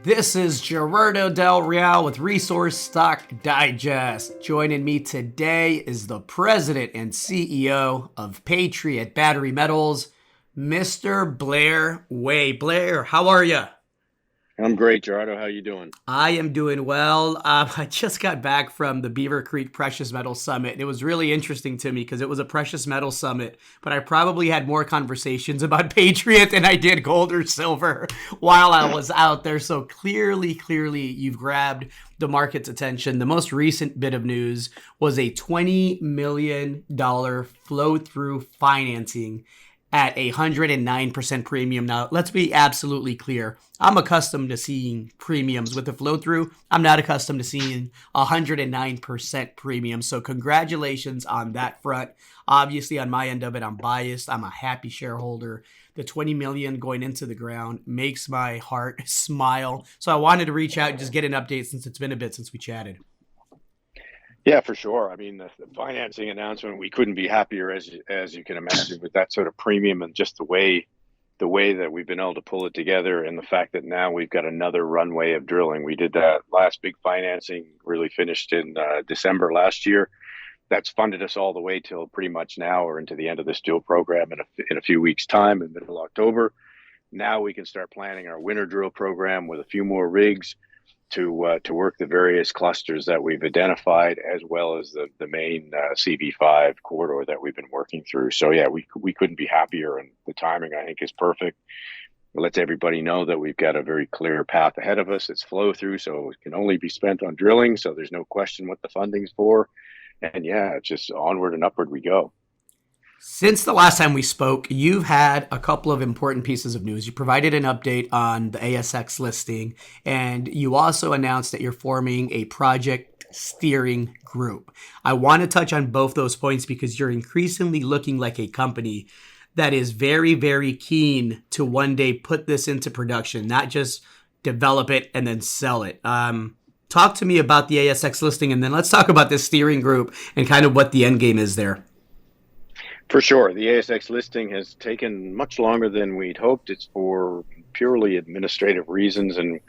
This is Gerardo Del Real with Resource Stock Digest. Joining me today is the president and CEO of Patriot Battery Metals, Mr. Blair Way. Blair, how are you? I'm great, Gerardo. How you doing? I am doing well. I just got back from the Beaver Creek Precious Metals Summit. It was really interesting to me because it was a precious metal summit, but I probably had more conversations about Patriot than I did gold or silver while I was out there. So clearly, you've grabbed the market's attention. The most recent bit of news was a $20 million flow through financing at a 109% premium. Now, let's be absolutely clear. I'm accustomed to seeing premiums with the flow through. I'm not accustomed to seeing 109% premium. So congratulations on that front. Obviously, on my end of it, I'm biased. I'm a happy shareholder. The 20 million going into the ground makes my heart smile. So I wanted to reach out and just get an update since it's been a bit since we chatted. Yeah, for sure. I mean, the financing announcement, we couldn't be happier, as you can imagine, with that sort of premium and just the way that we've been able to pull it together, and the fact that now we've got another runway of drilling. We did that last big financing, really finished in December last year. That's funded us all the way till pretty much now, or into the end of this drill program in a few weeks' time, in middle October. Now we can start planning our winter drill program with a few more rigs to work the various clusters that we've identified, as well as the main CV5 corridor that we've been working through. So yeah, we couldn't be happier, and the timing, I think, is perfect. It lets everybody know that we've got a very clear path ahead of us. It's flow through, so it can only be spent on drilling. So there's no question what the funding's for, and yeah, it's just onward and upward we go. Since the last time we spoke, you've had a couple of important pieces of news. You provided an update on the ASX listing, and you also announced that you're forming a project steering group. I want to touch on both those points because you're increasingly looking like a company that is very keen to one day put this into production, not just develop it and then sell it. Talk to me about the ASX listing, and then let's talk about this steering group and kind of what the end game is there. For sure. The ASX listing has taken much longer than we'd hoped. It's for purely administrative reasons, and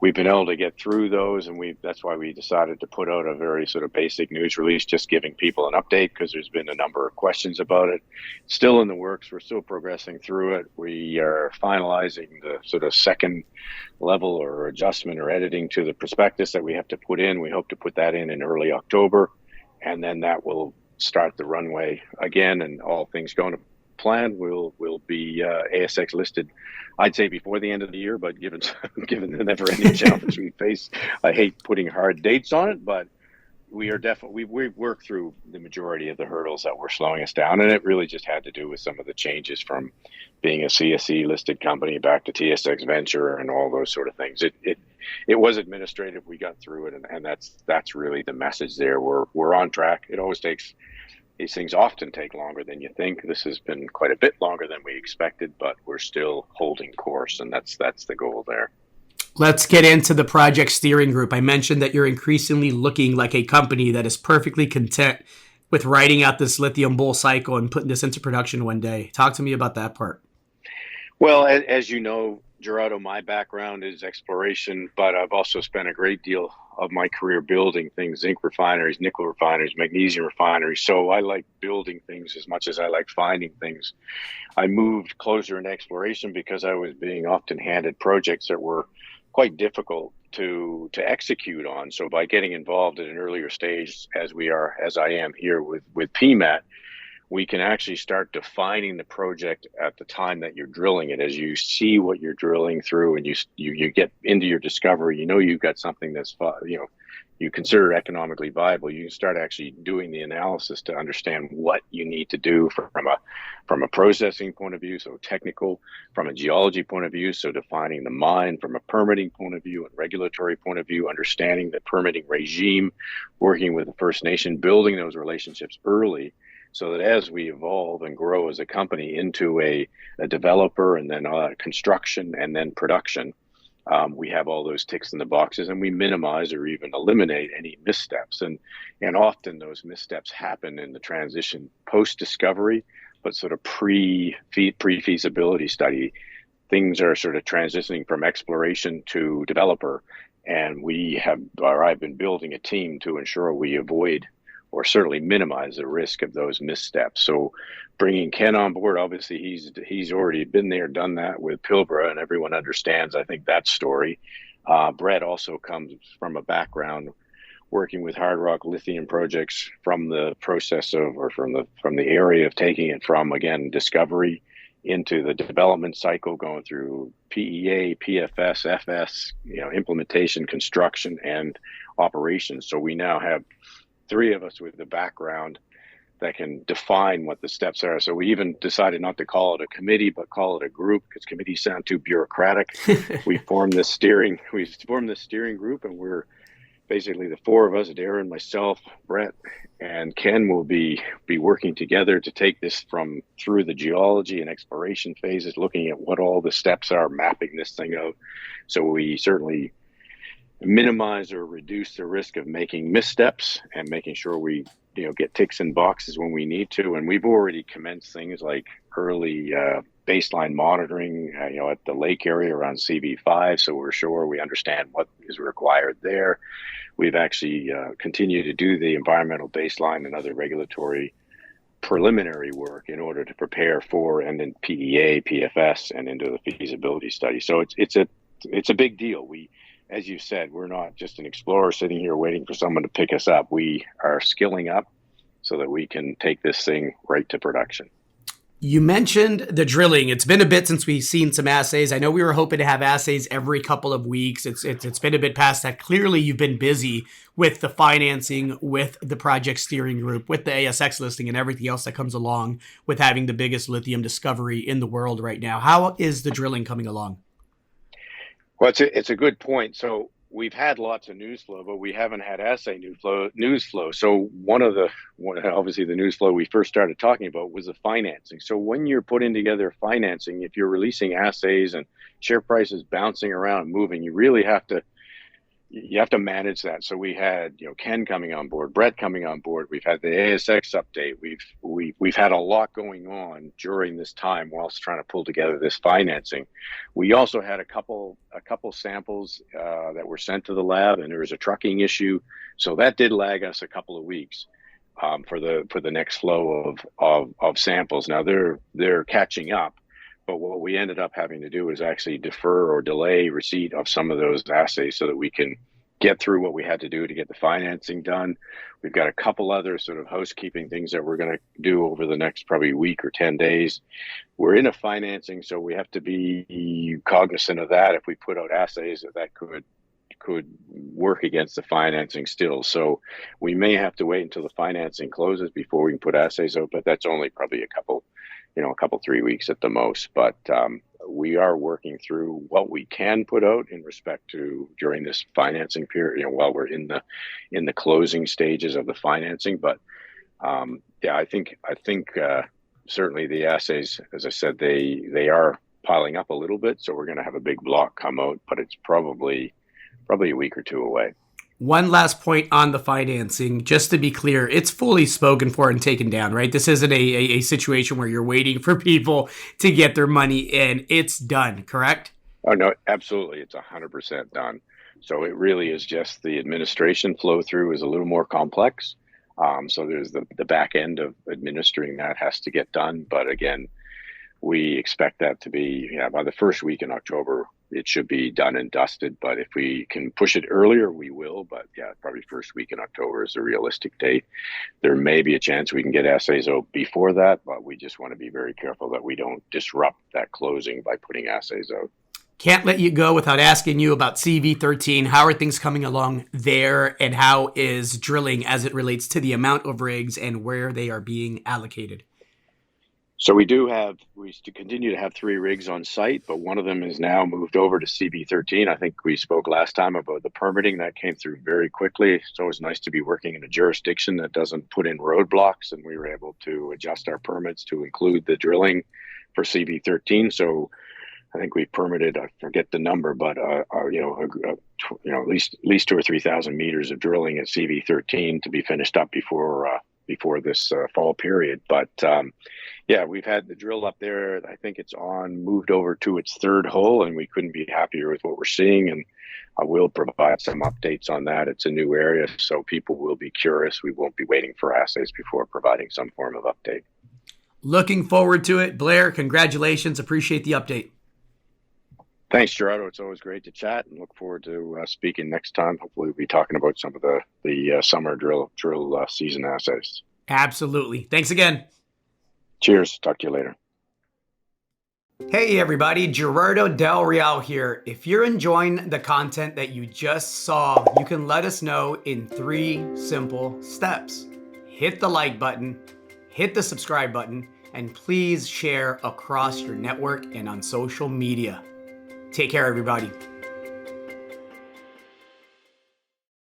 we've been able to get through those, and that's why we decided to put out a very sort of basic news release, just giving people an update, because there's been a number of questions about it. Still in the works. We're still progressing through it. We are finalizing the sort of second level or adjustment or editing to the prospectus that we have to put in. We hope to put that in early October, and then that will start the runway again, and all things going to plan, we'll be ASX listed, I'd say before the end of the year, but given given the never-ending challenge we face, I hate putting hard dates on it, but we are definitely we've worked through the majority of the hurdles that were slowing us down, and it really just had to do with some of the changes from being a CSE listed company back to TSX Venture and all those sort of things. It was administrative. We got through it, and that's really the message there. We're on track. It always takes These things often take longer than you think. This has been quite a bit longer than we expected, but we're still holding course, and that's the goal there. Let's get into the project steering group. I mentioned that you're increasingly looking like a company that is perfectly content with writing out this lithium bull cycle and putting this into production one day. Talk to me about that part. Well, as you know, Gerardo, my background is exploration, but I've also spent a great deal of my career building things: zinc refineries, nickel refineries, magnesium refineries. So I like building things as much as I like finding things. I moved closer into exploration because I was being often handed projects that were quite difficult to execute on. So by getting involved at an earlier stage, as I am here with PMET, we can actually start defining the project at the time that you're drilling it. As you see what you're drilling through, and you get into your discovery, you've got something that's you consider economically viable. You can start actually doing the analysis to understand what you need to do from a processing point of view, so technical; from a geology point of view, so defining the mine; from a permitting point of view and regulatory point of view, understanding the permitting regime, working with the First Nation, building those relationships early, so that as we evolve and grow as a company into a developer, and then construction, and then production, we have all those ticks in the boxes, and we minimize or even eliminate any missteps. And often those missteps happen in the transition post-discovery, but sort of pre-feasibility study. things are sort of transitioning from exploration to developer, and I've been building a team to ensure we avoid or certainly minimize the risk of those missteps. So bringing Ken on board, obviously he's already been there, done that with Pilbara, and everyone understands, I think, that story. Brett also comes from a background working with hard rock lithium projects from the process of, or from the area of taking it from, again, discovery into the development cycle, going through PEA, PFS, FS, implementation, construction, and operations. So we now have three of us with the background that can define what the steps are. So we even decided not to call it a committee, but call it a group, because committees sound too bureaucratic. we formed this steering group, and we're basically the four of us, Darren, myself, Brett, and Ken, will be working together to take this through the geology and exploration phases, looking at what all the steps are, mapping this thing out. So we certainly minimize or reduce the risk of making missteps and making sure we get ticks in boxes when we need to. And we've already commenced things like early baseline monitoring at the lake area around CV5, so we're sure we understand what is required there. We've actually continued to do the environmental baseline and other regulatory preliminary work in order to prepare for, and then PEA, PFS, and into the feasibility study. So it's a big deal. As you said, we're not just an explorer sitting here waiting for someone to pick us up. We are skilling up so that we can take this thing right to production. You mentioned the drilling. It's been a bit since we've seen some assays. I know we were hoping to have assays every couple of weeks. It's been a bit past that. Clearly, you've been busy with the financing, with the project steering group, with the ASX listing, and everything else that comes along with having the biggest lithium discovery in the world right now. How is the drilling coming along? Well, it's a good point. So we've had lots of news flow, but we haven't had assay news flow. So obviously the news flow we first started talking about was the financing. So when you're putting together financing, if you're releasing assays and share prices bouncing around and moving, you really have to manage that. So we had Ken coming on board, Brett coming on board. We've had the ASX update. We've had a lot going on during this time whilst trying to pull together this financing. We also had a couple samples that were sent to the lab, and there was a trucking issue, so that did lag us a couple of weeks for the next flow of samples. Now they're catching up. But what we ended up having to do is actually defer or delay receipt of some of those assays so that we can get through what we had to do to get the financing done. We've got a couple other sort of housekeeping things that we're going to do over the next probably week or 10 days. We're in a financing, so we have to be cognizant of that. If we put out assays, that could work against the financing still. So we may have to wait until the financing closes before we can put assays out, but that's only probably a couple, 3 weeks at the most. But we are working through what we can put out in respect to during this financing period, while we're in the closing stages of the financing. But I think certainly the assays, as I said, they are piling up a little bit. So we're going to have a big block come out, but it's probably a week or two away. One last point on the financing, just to be clear, it's fully spoken for and taken down, right? This isn't a situation where you're waiting for people to get their money in. It's done, correct? Oh, no, absolutely. It's 100% done. So it really is just the administration flow through is a little more complex. So there's the back end of administering that has to get done. But again, we expect that to be by the first week in October. It should be done and dusted, but if we can push it earlier, we will. But probably first week in October is a realistic date. There may be a chance we can get assays out before that, but we just want to be very careful that we don't disrupt that closing by putting assays out. Can't let you go without asking you about CV13. How are things coming along there, and how is drilling as it relates to the amount of rigs and where they are being allocated? So we continue to have 3 rigs on site, but one of them is now moved over to CB13. I think we spoke last time about the permitting that came through very quickly. It's always nice to be working in a jurisdiction that doesn't put in roadblocks, and we were able to adjust our permits to include the drilling for CB13. So I think we permitted, I forget the number, but at least 2,000 or 3,000 meters of drilling at CB13 to be finished up before before this fall period. But yeah, we've had the drill up there. I think it's moved over to its third hole, and we couldn't be happier with what we're seeing. And I will provide some updates on that. It's a new area, so people will be curious. We won't be waiting for assays before providing some form of update. Looking forward to it. Blair, congratulations. Appreciate the update. Thanks, Gerardo. It's always great to chat, and look forward to speaking next time. Hopefully we'll be talking about some of the summer drill season assays. Absolutely. Thanks again. Cheers. Talk to you later. Hey everybody, Gerardo Del Real here. If you're enjoying the content that you just saw, you can let us know in 3 simple steps. Hit the like button, hit the subscribe button, and please share across your network and on social media. Take care, everybody.